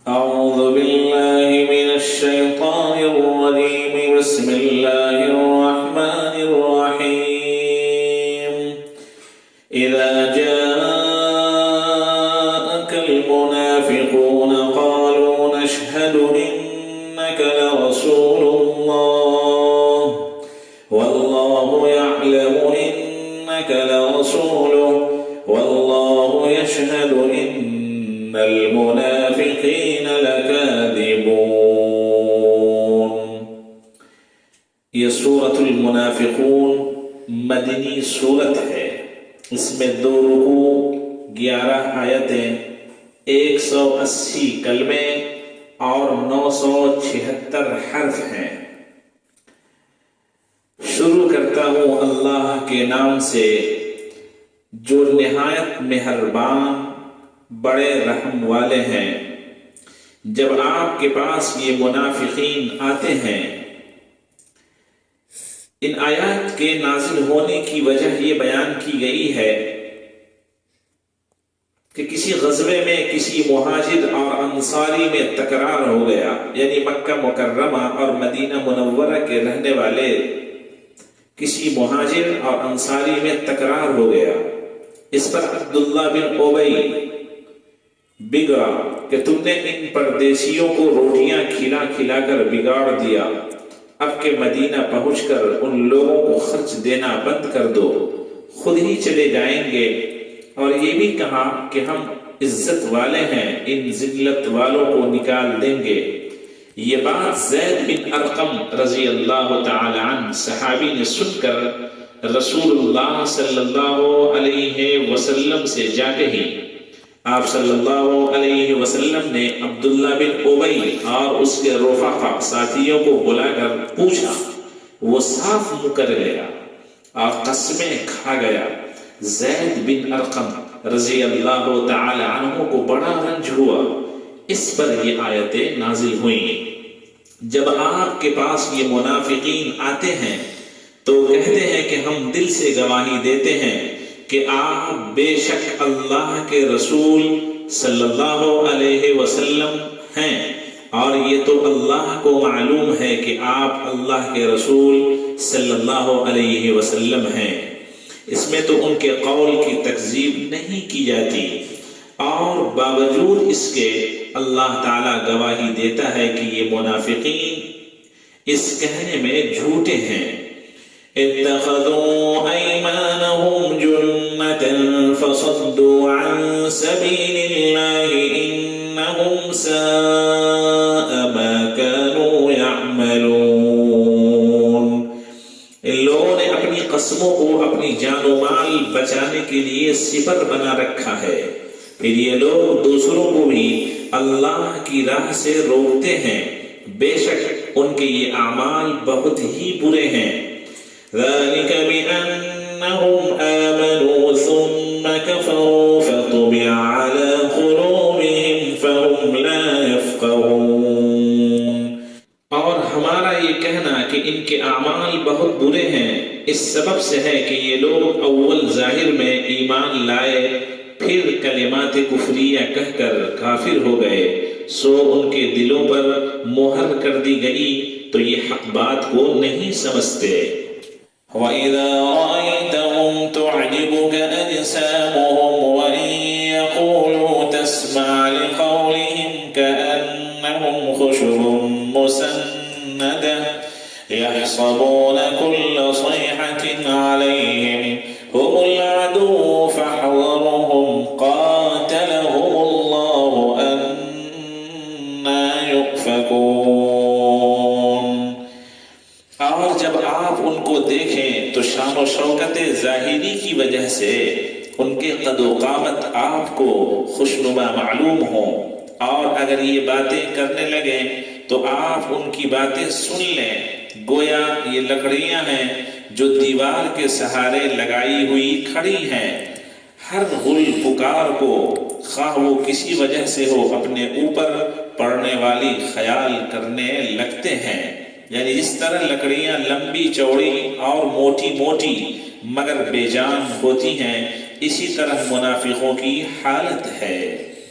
أعوذ بالله من الشيطان الرجيم بسم الله الرحمن الرحيم إذا جاءك المنافقون قالوا نشهد إنك لرسول الله والله يعلم إنك لرسوله والله يشهد إن المنافقين لكاذبون۔ یہ سورۃ المنافقون مدنی صورت ہے۔ اس میں 2 رکوع، 11 آیتیں، 180 کلمے اور 976 حرف ہیں۔ شروع کرتا ہوں اللہ کے نام سے جو نہایت مہربان بڑے رحم والے ہیں۔ جب آپ کے پاس یہ منافقین آتے ہیں، ان آیات کے نازل ہونے کی وجہ یہ بیان کی گئی ہے کہ کسی غزوے میں کسی مہاجر اور انصاری میں تکرار ہو گیا، یعنی مکہ مکرمہ اور مدینہ منورہ کے رہنے والے کسی مہاجر اور انصاری میں تکرار ہو گیا۔ اس پر عبداللہ بن ابی بگڑا کہ تم نے ان پردیسیوں کو روٹیاں کھلا کھلا کر بگاڑ دیا، اب کہ مدینہ پہنچ کر ان لوگوں کو خرچ دینا بند کر دو، خود ہی چلے جائیں گے۔ اور یہ بھی کہا کہ ہم عزت والے ہیں، ان ذلت والوں کو نکال دیں گے۔ یہ بات زید بن ارقم رضی اللہ تعالی عنہ صحابی نے سن کر رسول اللہ صلی اللہ علیہ وسلم سے جا کہی۔ آپ صلی اللہ علیہ وسلم نے عبداللہ بن ابی اور اس کے رفقا ساتھیوں کو بلا کر پوچھا۔ وہ صاف منہ کر گیا اور قسمیں کھا گیا۔ زید بن ارقم رضی اللہ تعالی عنہ کو بڑا رنج ہوا۔ اس پر یہ آیتیں نازل ہوئیں۔ جب آپ کے پاس یہ منافقین آتے ہیں تو کہتے ہیں کہ ہم دل سے گواہی دیتے ہیں کہ آپ بے شک اللہ کے رسول صلی اللہ علیہ وسلم ہیں، اور یہ تو اللہ کو معلوم ہے کہ آپ اللہ کے رسول صلی اللہ علیہ وسلم ہیں۔ اس میں تو ان کے قول کی تکذیب نہیں کی جاتی، اور باوجود اس کے اللہ تعالیٰ گواہی دیتا ہے کہ یہ منافقین اس کہنے میں جھوٹے ہیں۔ اتخذوا أيمانهم جنة فصدوا عن سبيل الله إنهم ساء ما كانوا يعملون۔ ان لوگوں نے اپنی قسموں کو اپنی جان و مال بچانے کے لیے سپر بنا رکھا ہے، پھر یہ لوگ دوسروں کو بھی اللہ کی راہ سے روکتے ہیں، بے شک ان کے یہ اعمال بہت ہی برے ہیں۔ ذلك بأنهم آمنوا ثم كفروا فطبع على قلوبهم فهم لا يفقهون۔ اور ہمارا یہ کہنا کہ ان کے اعمال بہت برے ہیں اس سبب سے ہے کہ یہ لوگ اول ظاہر میں ایمان لائے، پھر کلمات کفریہ کہہ کر کافر ہو گئے، سو ان کے دلوں پر مہر کر دی گئی تو یہ حق بات کو نہیں سمجھتے۔ وَإِذَا رَأَيْتَهُمْ تُعْجِبُكَ أَجْسَامُهُمْ وَإِنْ يَقُولُوا تَسْمَعْ لِقَوْلِهِمْ كَأَنَّهُمْ خُشُبٌ مُّسَنَّدَةٌ يَحْسَبُونَ كُلَّ صَيْحَةٍ عَلَيْهِمْ هُمُ الْعَدُوُّ فَاحْذَرْهُمْ قَاتَلَهُمُ اللَّهُ أَنَّىٰ يُؤْفَكُونَ۔ اور جب آپ ان کو دیکھیں تو شان و شوکت ظاہری کی وجہ سے ان کے قد و قامت آپ کو خوشنما معلوم ہوں، اور اگر یہ باتیں کرنے لگیں تو آپ ان کی باتیں سن لیں، گویا یہ لکڑیاں ہیں جو دیوار کے سہارے لگائی ہوئی کھڑی ہیں، ہر غل پکار کو خواہ وہ کسی وجہ سے ہو اپنے اوپر پڑنے والی خیال کرنے لگتے ہیں۔ یعنی جس طرح لکڑیاں لمبی چوڑی اور موٹی موٹی مگر بے جان ہوتی ہیں، اسی طرح منافقوں کی حالت ہے۔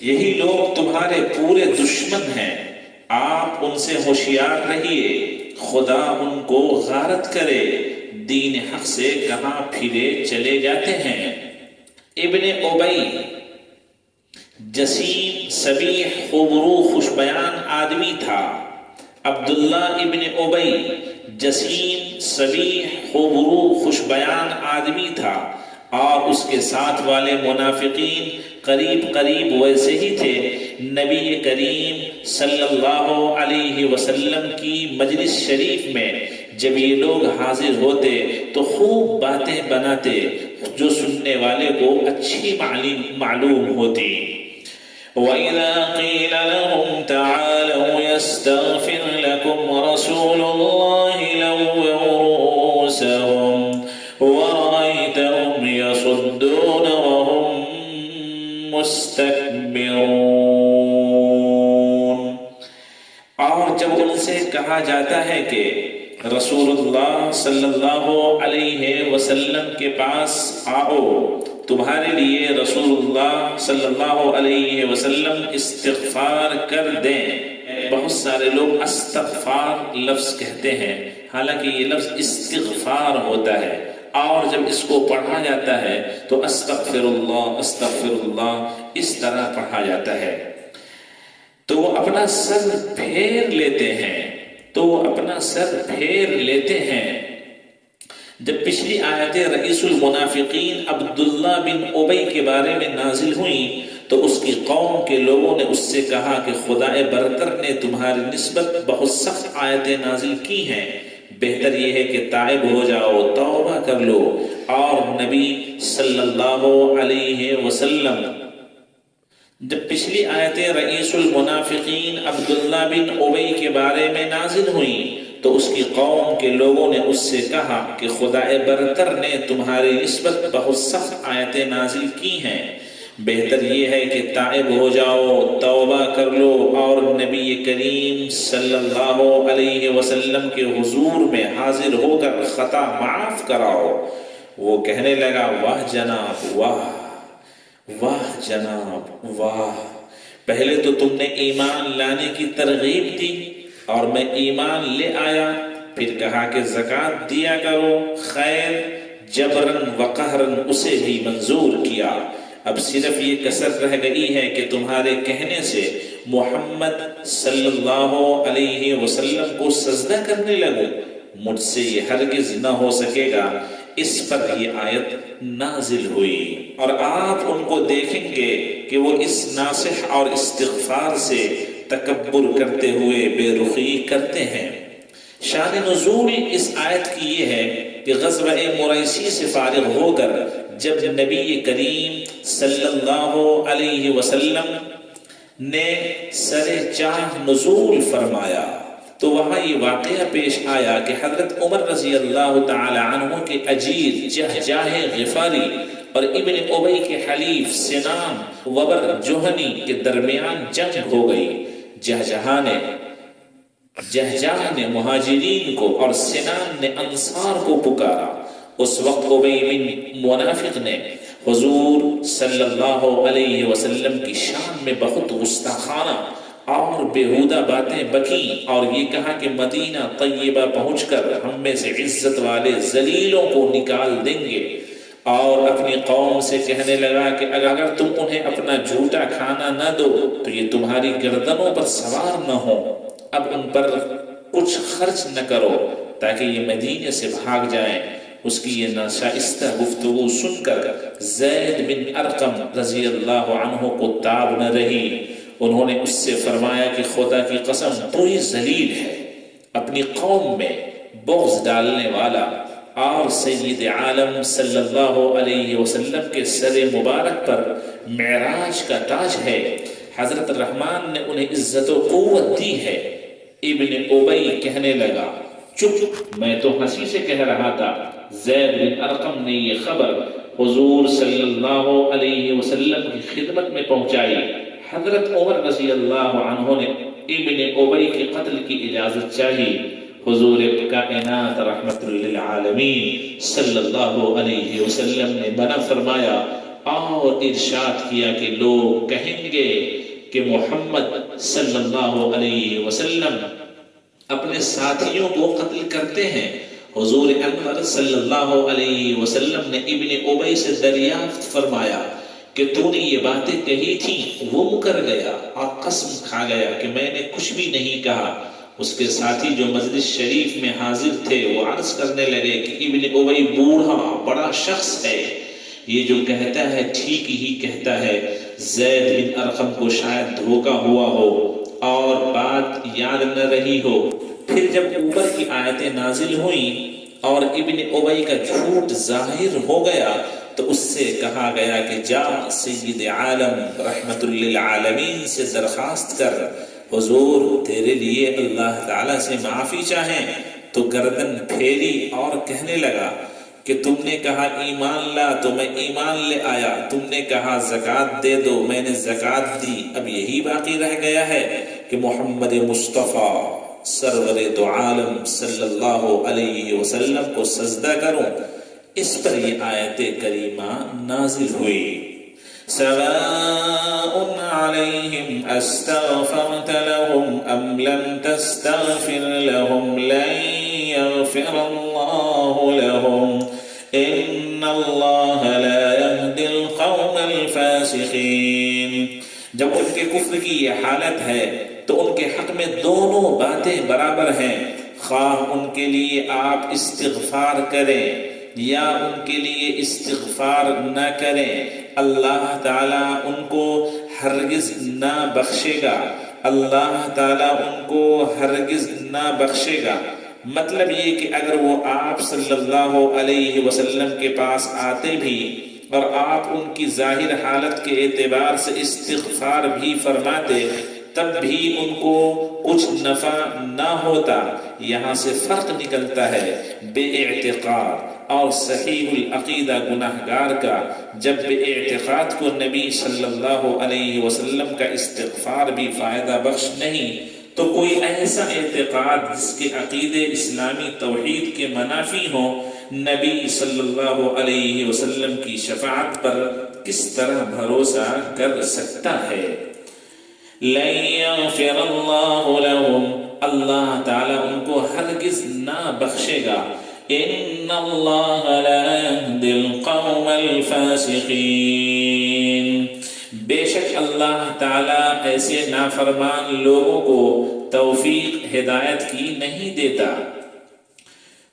یہی لوگ تمہارے پورے دشمن ہیں، آپ ان سے ہوشیار رہیے، خدا ان کو غارت کرے، دین حق سے کہاں پھرے چلے جاتے ہیں۔ ابن ابی جسیم صبیح خوبرو خوش بیان آدمی تھا۔ عبداللہ ابن ابی جسیم صبیح خوبرو خوش بیان آدمی تھا، اور اس کے ساتھ والے منافقین قریب ویسے ہی تھے۔ نبی کریم صلی اللہ علیہ وسلم کی مجلس شریف میں جب یہ لوگ حاضر ہوتے تو خوب باتیں بناتے جو سننے والے کو اچھی معلوم ہوتی۔ وَإِذَا قِيلَ لَهُمْ تَعَالَوْا يَسْتَغْفِرْ لَكُمْ رَسُولُ اللَّهِ لَوَّوْا رُءُوسَهُمْ وَرَأَيْتَهُمْ يَصُدُّونَ وَهُمْ مُسْتَكْبِرُونَ۔ اور جب ان سے کہا جاتا ہے کہ رسول اللہ صلی اللہ علیہ وسلم کے پاس آؤ، تمہارے لیے رسول اللہ صلی اللہ علیہ وسلم استغفار کر دیں، بہت سارے لوگ استغفار لفظ کہتے ہیں، حالانکہ یہ لفظ استغفار ہوتا ہے، اور جب اس کو پڑھا جاتا ہے تو استغفر اللہ اس طرح پڑھا جاتا ہے۔ تو وہ اپنا سر پھیر لیتے ہیں۔ جب پچھلی آیتیں رئیس المنافقین عبداللہ بن ابی کے بارے میں نازل ہوئیں تو اس کی قوم کے لوگوں نے اس سے کہا کہ خدا برتر نے تمہاری نسبت بہت سخت آیتیں نازل کی ہیں، بہتر یہ ہے کہ تائب ہو جاؤ، توبہ کر لو۔ اور نبی صلی اللہ علیہ وسلم جب پچھلی آیتیں رئیس المنافقین عبداللہ بن ابی کے بارے میں نازل ہوئیں تو اس کی قوم کے لوگوں نے اس سے کہا کہ خدا برتر نے تمہاری نسبت بہت سخت آیتیں نازل کی ہیں، بہتر یہ ہے کہ تائب ہو جاؤ، توبہ کر لو، اور نبی کریم صلی اللہ علیہ وسلم کے حضور میں حاضر ہو کر خطا معاف کراؤ۔ وہ کہنے لگا، واہ جناب، واہ جناب، واہ، پہلے تو تم نے ایمان لانے کی ترغیب دی اور میں ایمان لے آیا، پھر کہا کہ زکوٰۃ دیا کرو، خیر، جبرن و قہرن اسے بھی منظور کیا۔ اب صرف یہ کسر رہ گئی ہے کہ تمہارے کہنے سے محمد صلی اللہ علیہ وسلم کو سجدہ کرنے لگو، مجھ سے یہ ہرگز نہ ہو سکے گا۔ اس پر یہ آیت نازل ہوئی، اور آپ ان کو دیکھیں گے کہ وہ اس ناصح اور استغفار سے تکبر کرتے ہوئے بے رخی کرتے ہیں۔ شان نزول اس آیت کی یہ ہے کہ غزوہ مریسی سے فارغ ہو کر جب نبی کریم صلی اللہ علیہ وسلم نے سر چاہ نزول فرمایا تو وہاں یہ واقعہ پیش آیا کہ حضرت عمر رضی اللہ تعالی عنہ کے اجیر جہجاہ غفاری اور ابن ابی کے حلیف سنان وبر جوہنی کے درمیان جنگ ہو گئی۔ جہجاہ نے مہاجرین کو اور سنان نے انصار کو پکارا۔ اس وقت ابی بن منافق نے حضور صلی اللہ علیہ وسلم کی شان میں بہت گستاخانہ اور بیہودہ باتیں بکیں، اور یہ کہا کہ مدینہ طیبہ پہنچ کر ہم میں سے عزت والے ذلیلوں کو نکال دیں گے، اور اپنی قوم سے کہنے لگا کہ اگر تم انہیں اپنا جھوٹا کھانا نہ دو تو یہ تمہاری گردنوں پر سوار نہ ہو، اب ان پر کچھ خرچ نہ کرو تاکہ یہ مدینے سے بھاگ جائیں۔ اس کی یہ ناشائستہ گفتگو سن کر زید بن ارقم رضی اللہ عنہ کو تاب نہ رہی۔ انہوں نے اس سے فرمایا کہ خدا کی قسم تو ہی ذلیل ہے، اپنی قوم میں بغض ڈالنے والا، اور سید عالم صلی اللہ علیہ وسلم کے سر مبارک پر معراج کا تاج ہے، حضرت الرحمن نے انہیں عزت و قوت دی ہے۔ ابن ابی کہنے لگا، چپ، میں تو ہنسی سے کہہ رہا تھا۔ زید بن ارقم نے یہ خبر حضور صلی اللہ علیہ وسلم کی خدمت میں پہنچائی۔ حضرت عمر رضی اللہ عنہ نے ابن ابی کے قتل کی اجازت چاہی۔ حضور کائنات رحمت للعالمین صلی اللہ علیہ وسلم نے منع فرمایا، اور ارشاد کیا کہ لوگ کہیں گے کہ محمد صلی اللہ علیہ وسلم اپنے ساتھیوں کو قتل کرتے ہیں۔ حضور انور صلی اللہ علیہ وسلم نے ابن ابی سے دریافت فرمایا کہ تو نے یہ باتیں کہی تھی، وہ مکر گیا اور قسم کھا گیا کہ میں نے کچھ بھی نہیں کہا۔ اس کے ساتھی جو مجلس شریف میں حاضر تھے وہ عرض کرنے لگے کہ ابن ابی بوڑھا بڑا شخص ہے، یہ جو کہتا ہے ٹھیک ہی کہتا ہے، زید بن ارقم کو شاید دھوکہ ہوا ہو اور بات یاد نہ رہی ہو۔ پھر جب اوپر کی آیتیں نازل ہوئیں اور ابن ابی کا جھوٹ ظاہر ہو گیا تو اس سے کہا گیا کہ جا سید عالم رحمت للعالمین سے درخواست کر، حضور تیرے لیے اللہ تعالیٰ سے معافی چاہیں۔ تو گردن پھیری اور کہنے لگا کہ تم نے کہا ایمان لا تو میں ایمان لے آیا، تم نے کہا زکوٰۃ دے دو میں نے زکوٰۃ دی، اب یہی باقی رہ گیا ہے کہ محمد مصطفیٰ سرور دو عالم صلی اللہ علیہ وسلم کو سجدہ کروں۔ اس پر یہ آیت کریمہ نازل ہوئی۔ سواء علیہم استغفرت لهم ام لم تستغفر لهم لن يغفر اللہ لهم ان اللہ لا يهدي القوم الفاسقین۔ جب ان کے کفر کی یہ حالت ہے تو ان کے حق میں دونوں باتیں برابر ہیں، خواہ ان کے لیے آپ استغفار کریں یا ان کے لیے استغفار نہ کریں، اللہ تعالیٰ ان کو ہرگز نہ بخشے گا، اللہ تعالیٰ ان کو ہرگز نہ بخشے گا۔ مطلب یہ کہ اگر وہ آپ صلی اللہ علیہ وسلم کے پاس آتے بھی اور آپ ان کی ظاہر حالت کے اعتبار سے استغفار بھی فرماتے تب بھی ان کو کچھ نفع نہ ہوتا۔ یہاں سے فرق نکلتا ہے بے اعتقاد اور صحیح العقیدہ گناہگار کا۔ جب بے اعتقاد کو نبی صلی اللہ علیہ وسلم کا استغفار بھی فائدہ بخش نہیں، تو کوئی ایسا اعتقاد جس کے عقیدے اسلامی توحید کے منافی ہوں، نبی صلی اللہ علیہ وسلم کی شفاعت پر کس طرح بھروسہ کر سکتا ہے؟ لن یغفر اللہ لهم، اللہ تعالیٰ ان کو ہرگز نہ بخشے گا۔ ان اللہ لا یہدی القوم الفاسقین، بے شک اللہ تعالیٰ ایسے نافرمان لوگوں کو توفیق ہدایت کی نہیں دیتا۔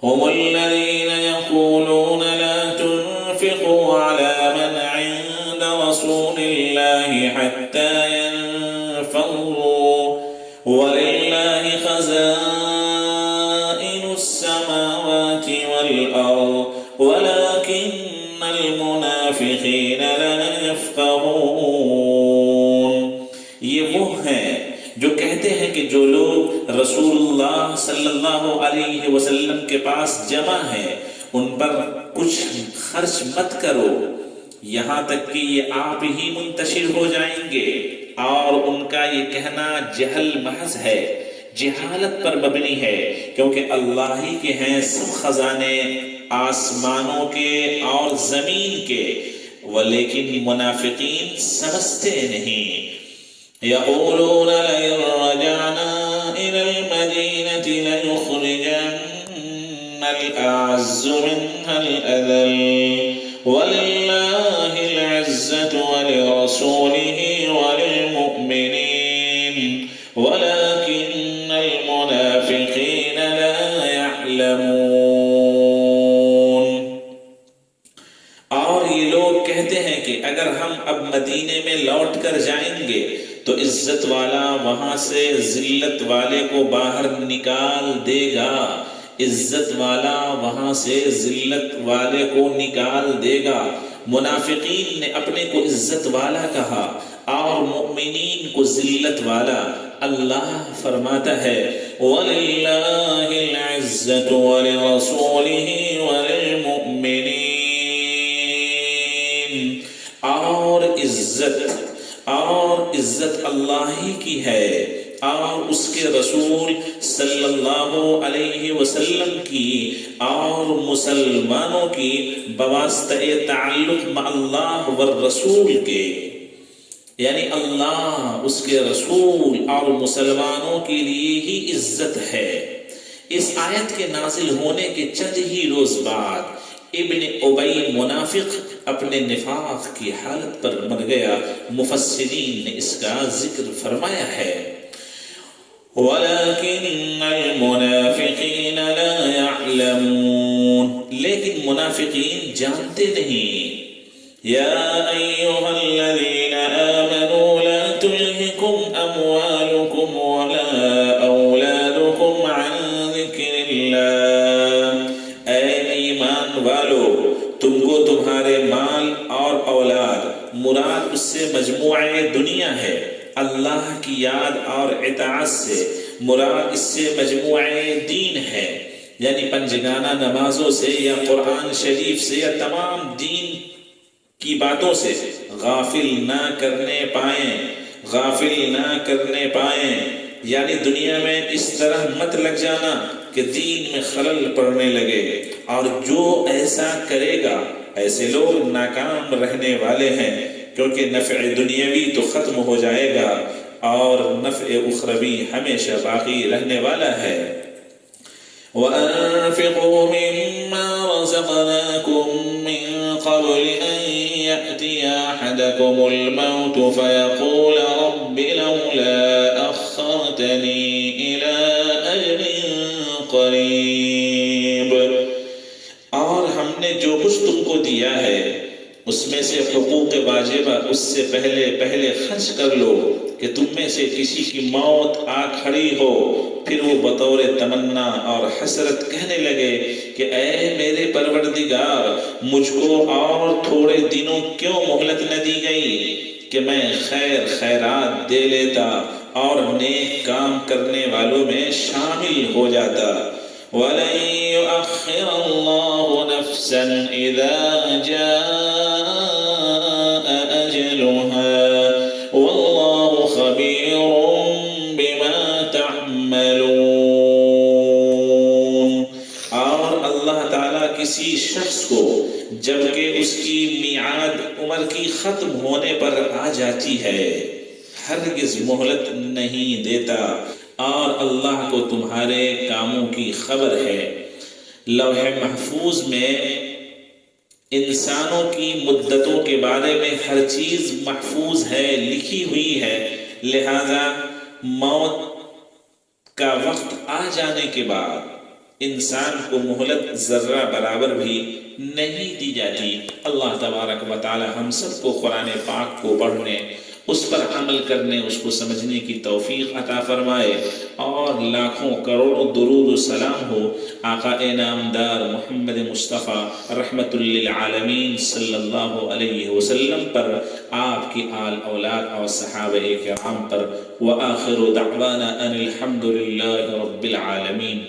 هم الذین یقولون لا تنفقوا على من عند رسول اللہ حتى ينفضوا وللہ خزائن السماوات والأرض ولكن المنافقین لا يفقهون۔ یہ وہ ہیں جو کہتے ہیں کہ جو لوگ رسول اللہ صلی اللہ علیہ وسلم کے پاس جمع ہیں ان پر کچھ خرچ مت کرو یہاں تک کہ یہ آپ ہی منتشر ہو جائیں گے، اور ان کا یہ کہنا جہل محض ہے، جہالت پر مبنی ہے، کیونکہ اللہ ہی کے ہیں سب خزانے آسمانوں کے اور زمین کے، ولیکن منافقین سمجھتے نہیں۔ یقولون لئن رجعنا إلى المدينة ليخرجن الأعز منها الأذل ولله العزة ولرسوله وللمؤمنين ولكن المنافقين لا يعلمون۔ اور یہ لوگ کہتے ہیں کہ اگر ہم اب مدینے میں لوٹ کر جائیں گے تو عزت والا وہاں سے ذلت والے کو باہر نکال دے گا، عزت والا وہاں سے ذلت والے کو نکال دے گا۔ منافقین نے اپنے کو عزت والا کہا اور مؤمنین کو ذلت والا۔ اللہ فرماتا ہے وَلِلَّهِ الْعِزَّةُ وَلِرَسُولِهِ وَلِلْمُؤْمِنِينَ، اور عزت اللہ ہی کی ہے اور اس کے رسول صلی اللہ علیہ وسلم کی اور مسلمانوں کی بواسطہ تعلق مع اللہ والرسول کے، یعنی اللہ، اس کے رسول اور مسلمانوں کے لیے ہی عزت ہے۔ اس آیت کے نازل ہونے کے چند ہی روز بعد ابن ابی منافق اپنے نفاق کی حالت پر مر گیا۔ مفسرین نے اس کا ذکر فرمایا ہے، وَلَكِنَّ الْمُنَافِقِينَ لَا يَعْلَمُونَ، لیکن منافقین جانتے نہیں۔ يَا أَيُّهَا الَّذِينَ آمَنُوا لَا تُلْهِكُمْ أَمْوَالُكُمْ وَلَا أَوْلَادُكُمْ عَنْ ذِكْرِ اللَّهِ، اے ایمان والو، تم کو تمہارے مال اور اولاد، مراد اس سے مجموعہ دنیا ہے، اللہ کی یاد اور اطاعت سے مراد اس سے مجموعہ دین ہے، یعنی پنجگانہ نمازوں سے یا قرآن شریف سے یا تمام دین کی باتوں سے غافل نہ کرنے پائیں، یعنی دنیا میں اس طرح مت لگ جانا کہ دین میں خلل پڑنے لگے، اور جو ایسا کرے گا ایسے لوگ ناکام رہنے والے ہیں، کیونکہ نفع دنیاوی تو ختم ہو جائے گا اور نفع اخروی ہمیشہ باقی رہنے والا ہے۔ وَأَنفِقُوا مِمَّا رَزَقْنَاكُم مِّن قَبْلِ أَن يَأْتِيَ أَحَدَكُمُ الْمَوْتُ فَيَقُولَ رَبِّ لَوْلَا أَخَّرْتَنِي إِلَىٰ أَجَلٍ قَرِيبٍ، اور ہم نے جو کچھ تم کو دیا ہے اس میں سے حقوق واجبہ اس سے پہلے خرچ کر لو کہ تم میں سے کسی کی موت آ کھڑی ہو، پھر وہ بطور تمنا اور حسرت کہنے لگے کہ اے میرے پروردگار، مجھ کو اور تھوڑے دنوں کیوں مہلت نہ دی گئی کہ میں خیرات دے لیتا اور نیک کام کرنے والوں میں شامل ہو جاتا۔ وَلَن يُؤَخِّرَ اللَّهُ نَفْسًا إِذَا جَاءَ أَجَلُهَا وَاللَّهُ خَبِيرٌ بِمَا تَعْمَلُونَ، اور اللہ تعالیٰ کسی شخص کو جبکہ اس کی میعاد عمر کی ختم ہونے پر آ جاتی ہے ہرگز مہلت نہیں دیتا، اور اللہ کو تمہارے کاموں کی خبر ہے۔ لوح محفوظ میں انسانوں کی مدتوں کے بارے میں ہر چیز محفوظ ہے، لکھی ہوئی ہے، لہذا موت کا وقت آ جانے کے بعد انسان کو مہلت ذرہ برابر بھی نہیں دی جاتی۔ اللہ تبارک و تعالی ہم سب کو قرآن پاک کو پڑھنے، اس پر عمل کرنے، اس کو سمجھنے کی توفیق عطا فرمائے، اور لاکھوں کروڑوں درود و سلام ہو آقا نامدار محمد مصطفیٰ رحمت للعالمین صلی اللہ علیہ وسلم پر، آپ کی آل اولاد اور صحابہ کرام پر، وآخر دعوانا ان الحمد للہ رب العالمین۔